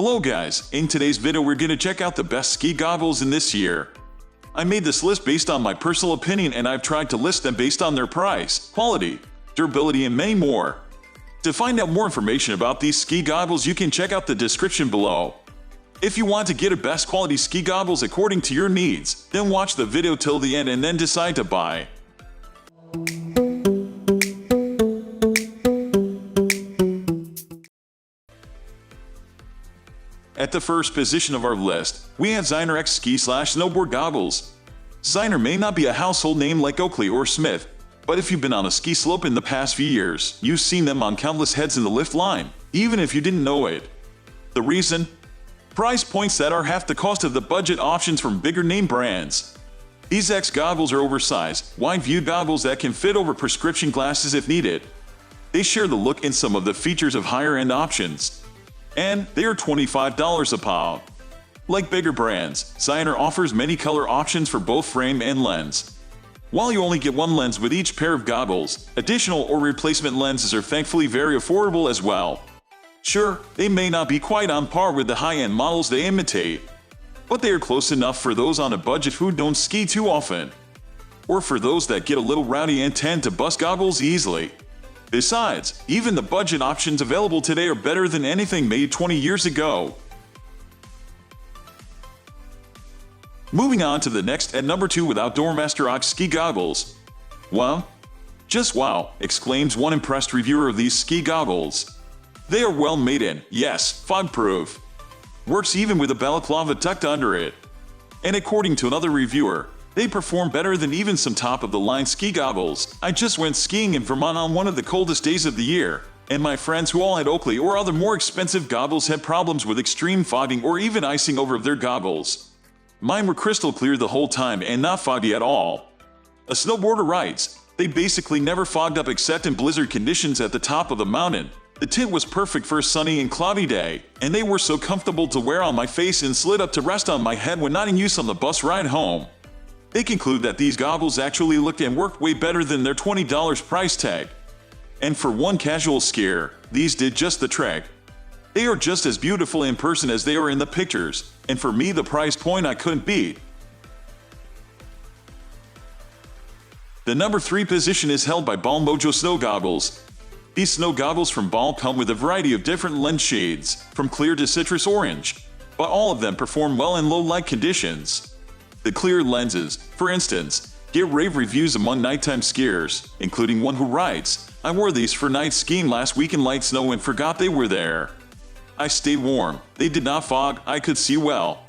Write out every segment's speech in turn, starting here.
Hello guys, in today's video we're gonna check out the best ski goggles in this year. I made this list based on my personal opinion and I've tried to list them based on their price, quality, durability and many more. To find out more information about these ski goggles you can check out the description below. If you want to get a best quality ski goggles according to your needs, then watch the video till the end and then decide to buy. At the first position of our list, we have Zionor X ski/snowboard goggles. Zionor may not be a household name like Oakley or Smith, but if you've been on a ski slope in the past few years, you've seen them on countless heads in the lift line, even if you didn't know it. The reason? Price points that are half the cost of the budget options from bigger name brands. These X goggles are oversized, wide-view goggles that can fit over prescription glasses if needed. They share the look and some of the features of higher-end options. And they are $25 a pop. Like bigger brands, Zionor offers many color options for both frame and lens. While you only get one lens with each pair of goggles, additional or replacement lenses are thankfully very affordable as well. Sure, they may not be quite on par with the high-end models they imitate, but they are close enough for those on a budget who don't ski too often, or for those that get a little rowdy and tend to bust goggles easily. Besides, even the budget options available today are better than anything made 20 years ago. Moving on to the next at number 2 with OutdoorMaster OTG Ski Goggles. Wow! Just wow! Exclaims one impressed reviewer of these ski goggles. They are well made and, yes, fog-proof. Works even with a balaclava tucked under it. And according to another reviewer, they perform better than even some top-of-the-line ski goggles. I just went skiing in Vermont on one of the coldest days of the year, and my friends who all had Oakley or other more expensive goggles had problems with extreme fogging or even icing over their goggles. Mine were crystal clear the whole time and not foggy at all. A snowboarder writes, they basically never fogged up except in blizzard conditions at the top of the mountain. The tint was perfect for a sunny and cloudy day, and they were so comfortable to wear on my face and slid up to rest on my head when not in use on the bus ride home. They conclude that these goggles actually looked and worked way better than their $20 price tag. And for one casual skier, these did just the trick. They are just as beautiful in person as they are in the pictures, and for me the price point I couldn't beat. The number 3 position is held by Bolle Mojo Snow Goggles. These snow goggles from Bolle come with a variety of different lens shades, from clear to citrus orange, but all of them perform well in low light conditions. The clear lenses, for instance, get rave reviews among nighttime skiers, including one who writes, I wore these for night skiing last week in light snow and forgot they were there. I stayed warm, they did not fog, I could see well.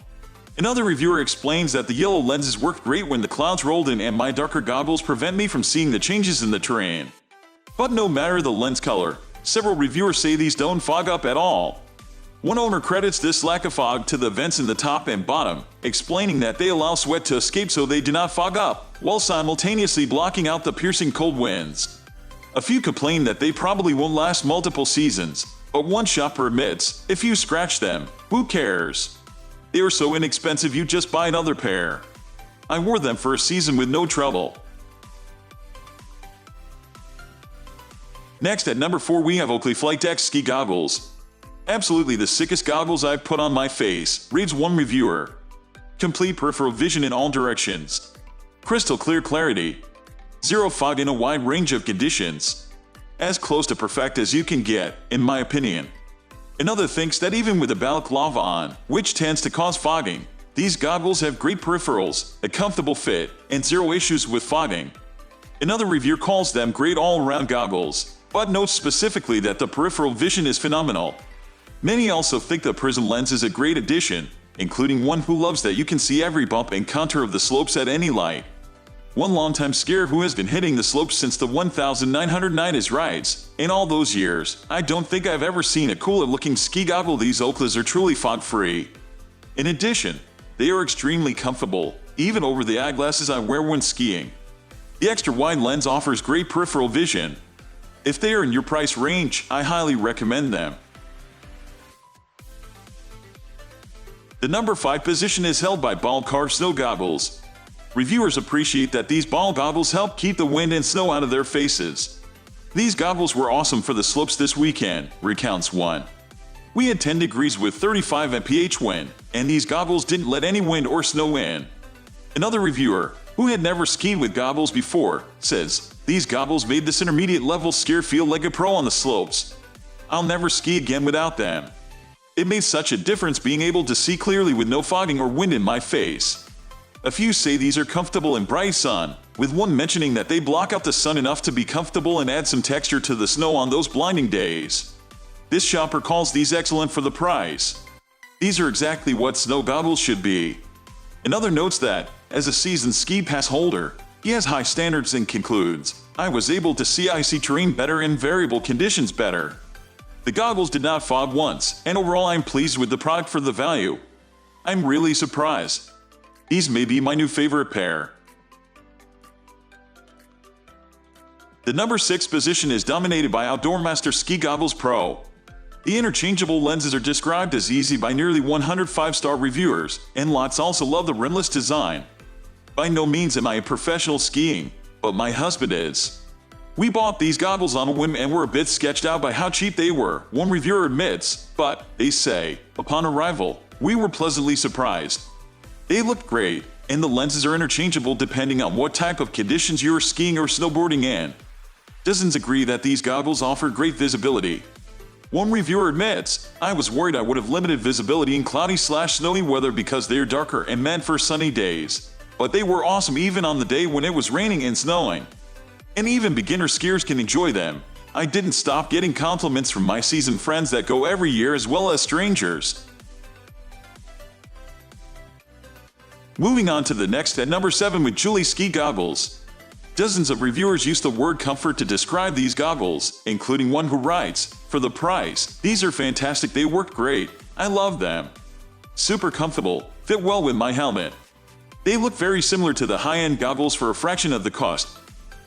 Another reviewer explains that the yellow lenses worked great when the clouds rolled in and my darker goggles prevent me from seeing the changes in the terrain. But no matter the lens color, several reviewers say these don't fog up at all. One owner credits this lack of fog to the vents in the top and bottom, explaining that they allow sweat to escape so they do not fog up, while simultaneously blocking out the piercing cold winds. A few complain that they probably won't last multiple seasons, but one shopper admits, if you scratch them, who cares? They are so inexpensive you just buy another pair. I wore them for a season with no trouble. Next at number 4 we have Oakley Flight Deck Ski Goggles. Absolutely the sickest goggles I've put on my face, reads one reviewer. Complete peripheral vision in all directions. Crystal clear clarity. Zero fog in a wide range of conditions. As close to perfect as you can get, in my opinion. Another thinks that even with a balaclava on, which tends to cause fogging, these goggles have great peripherals, a comfortable fit, and zero issues with fogging. Another reviewer calls them great all-around goggles, but notes specifically that the peripheral vision is phenomenal. Many also think the prism lens is a great addition, including one who loves that you can see every bump and contour of the slopes at any light. One longtime skier who has been hitting the slopes since the 1990s writes, in all those years, I don't think I've ever seen a cooler looking ski goggle. These Oakleys are truly fog-free. In addition, they are extremely comfortable, even over the eyeglasses I wear when skiing. The extra wide lens offers great peripheral vision. If they are in your price range, I highly recommend them. The number 5 position is held by Bolle Carve Snow Goggles. Reviewers appreciate that these Bolle goggles help keep the wind and snow out of their faces. These goggles were awesome for the slopes this weekend, recounts one. We had 10 degrees with 35 mph wind, and these goggles didn't let any wind or snow in. Another reviewer, who had never skied with goggles before, says, "These goggles made this intermediate level skier feel like a pro on the slopes. I'll never ski again without them. It made such a difference being able to see clearly with no fogging or wind in my face." A few say these are comfortable in bright sun, with one mentioning that they block out the sun enough to be comfortable and add some texture to the snow on those blinding days. This shopper calls these excellent for the price. These are exactly what snow goggles should be. Another notes that, as a seasoned ski pass holder, he has high standards and concludes, "I was able to see icy terrain better and variable conditions better. The goggles did not fog once, and overall I'm pleased with the product for the value. I'm really surprised. These may be my new favorite pair." The number 6 position is dominated by OutdoorMaster Ski Goggles PRO. The interchangeable lenses are described as easy by nearly 100 5-star reviewers, and lots also love the rimless design. By no means am I a professional skiing, but my husband is. We bought these goggles on a whim and were a bit sketched out by how cheap they were, one reviewer admits, but, they say, upon arrival, we were pleasantly surprised. They looked great, and the lenses are interchangeable depending on what type of conditions you are skiing or snowboarding in. Dozens agree that these goggles offer great visibility. One reviewer admits, "I was worried I would have limited visibility in cloudy/snowy weather because they are darker and meant for sunny days. But they were awesome even on the day when it was raining and snowing. And even beginner skiers can enjoy them. I didn't stop getting compliments from my seasoned friends that go every year as well as strangers." Moving on to the next at number 7 with JULI Ski Goggles. Dozens of reviewers use the word comfort to describe these goggles, including one who writes, "For the price, these are fantastic, they work great, I love them. Super comfortable, fit well with my helmet. They look very similar to the high-end goggles for a fraction of the cost."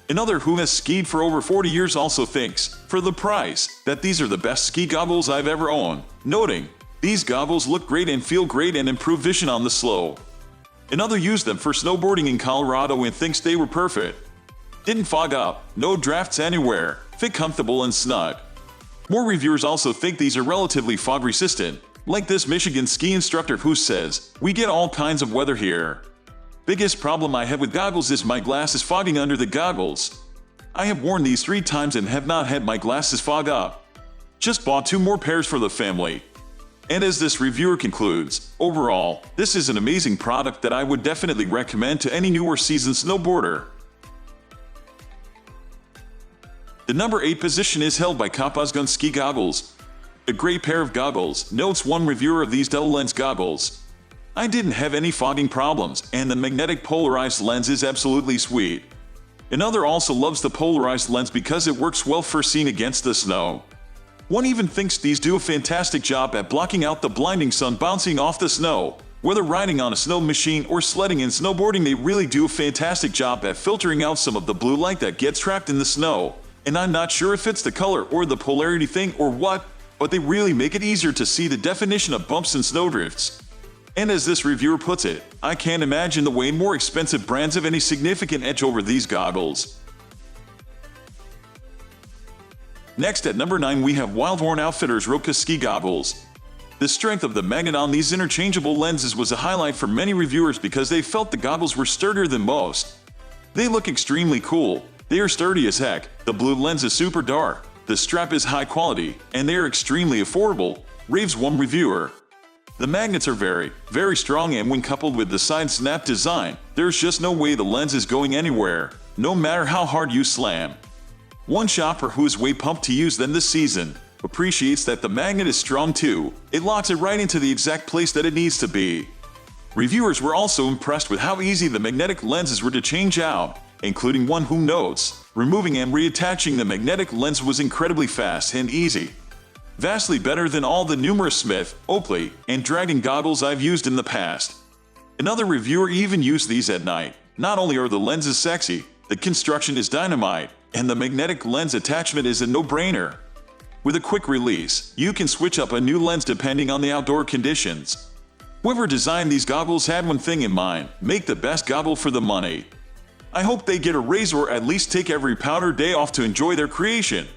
Another who has skied for over 40 years also thinks, "For the price, that these are the best ski goggles I've ever owned," noting, "These goggles look great and feel great and improve vision on the slow." Another used them for snowboarding in Colorado and thinks they were perfect. Didn't fog up, no drafts anywhere, fit comfortable and snug. More reviewers also think these are relatively fog resistant, like this Michigan ski instructor who says, "We get all kinds of weather here. Biggest problem I have with goggles is my glasses fogging under the goggles. I have worn these 3 times and have not had my glasses fog up. Just bought 2 more pairs for the family." And as this reviewer concludes, "Overall, this is an amazing product that I would definitely recommend to any new or seasoned snowboarder." The number 8 position is held by COPOZZ G1 Ski Goggles. "A great pair of goggles," notes one reviewer of these double lens goggles. "I didn't have any fogging problems, and the magnetic polarized lens is absolutely sweet." Another also loves the polarized lens because it works well for seeing against the snow. One even thinks these do a fantastic job at blocking out the blinding sun bouncing off the snow. Whether riding on a snow machine or sledding and snowboarding, they really do a fantastic job at filtering out some of the blue light that gets trapped in the snow. And I'm not sure if it's the color or the polarity thing or what, but they really make it easier to see the definition of bumps and snowdrifts. And as this reviewer puts it, "I can't imagine the way more expensive brands have any significant edge over these goggles." Next at number 9 we have Wildhorn Roca Ski Goggles. The strength of the magnet on these interchangeable lenses was a highlight for many reviewers because they felt the goggles were sturdier than most. They look extremely cool. They are sturdy as heck, the blue lens is super dark, the strap is high quality, and they are extremely affordable, raves one reviewer. The magnets are very, very strong, and when coupled with the side snap design, there's just no way the lens is going anywhere, no matter how hard you slam. One shopper who is way pumped to use them this season appreciates that the magnet is strong too, it locks it right into the exact place that it needs to be. Reviewers were also impressed with how easy the magnetic lenses were to change out, including one who notes, "Removing and reattaching the magnetic lens was incredibly fast and easy. Vastly better than all the numerous Smith, Oakley, and Dragon goggles I've used in the past." Another reviewer even used these at night. "Not only are the lenses sexy, the construction is dynamite, and the magnetic lens attachment is a no-brainer. With a quick release, you can switch up a new lens depending on the outdoor conditions." Whoever designed these goggles had one thing in mind: make the best goggle for the money. I hope they get a raise or at least take every powder day off to enjoy their creation.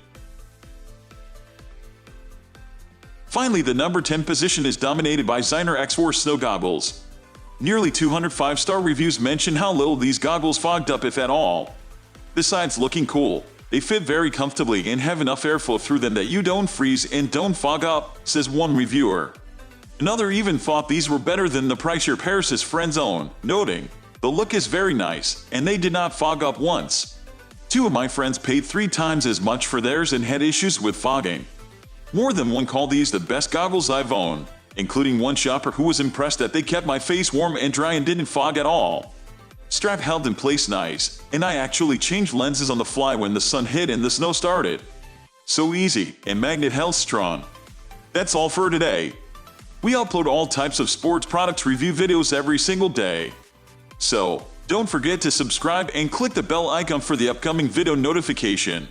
Finally, the number 10 position is dominated by Zionor X4 snow goggles. Nearly 200 5-star reviews mention how little these goggles fogged up, if at all. Besides looking cool, they fit very comfortably and have enough airflow through them that you don't freeze and don't fog up, says one reviewer. Another even thought these were better than the price your Paris's friends own, noting, "The look is very nice, and they did not fog up once. Two of my friends paid 3 times as much for theirs and had issues with fogging. More than one called these the best goggles I've owned, including one shopper who was impressed that they kept my face warm and dry and didn't fog at all. Strap held in place nice, and I actually changed lenses on the fly when the sun hit and the snow started. So easy, and magnet held strong." That's all for today. We upload all types of sports products review videos every single day. So, don't forget to subscribe and click the bell icon for the upcoming video notification.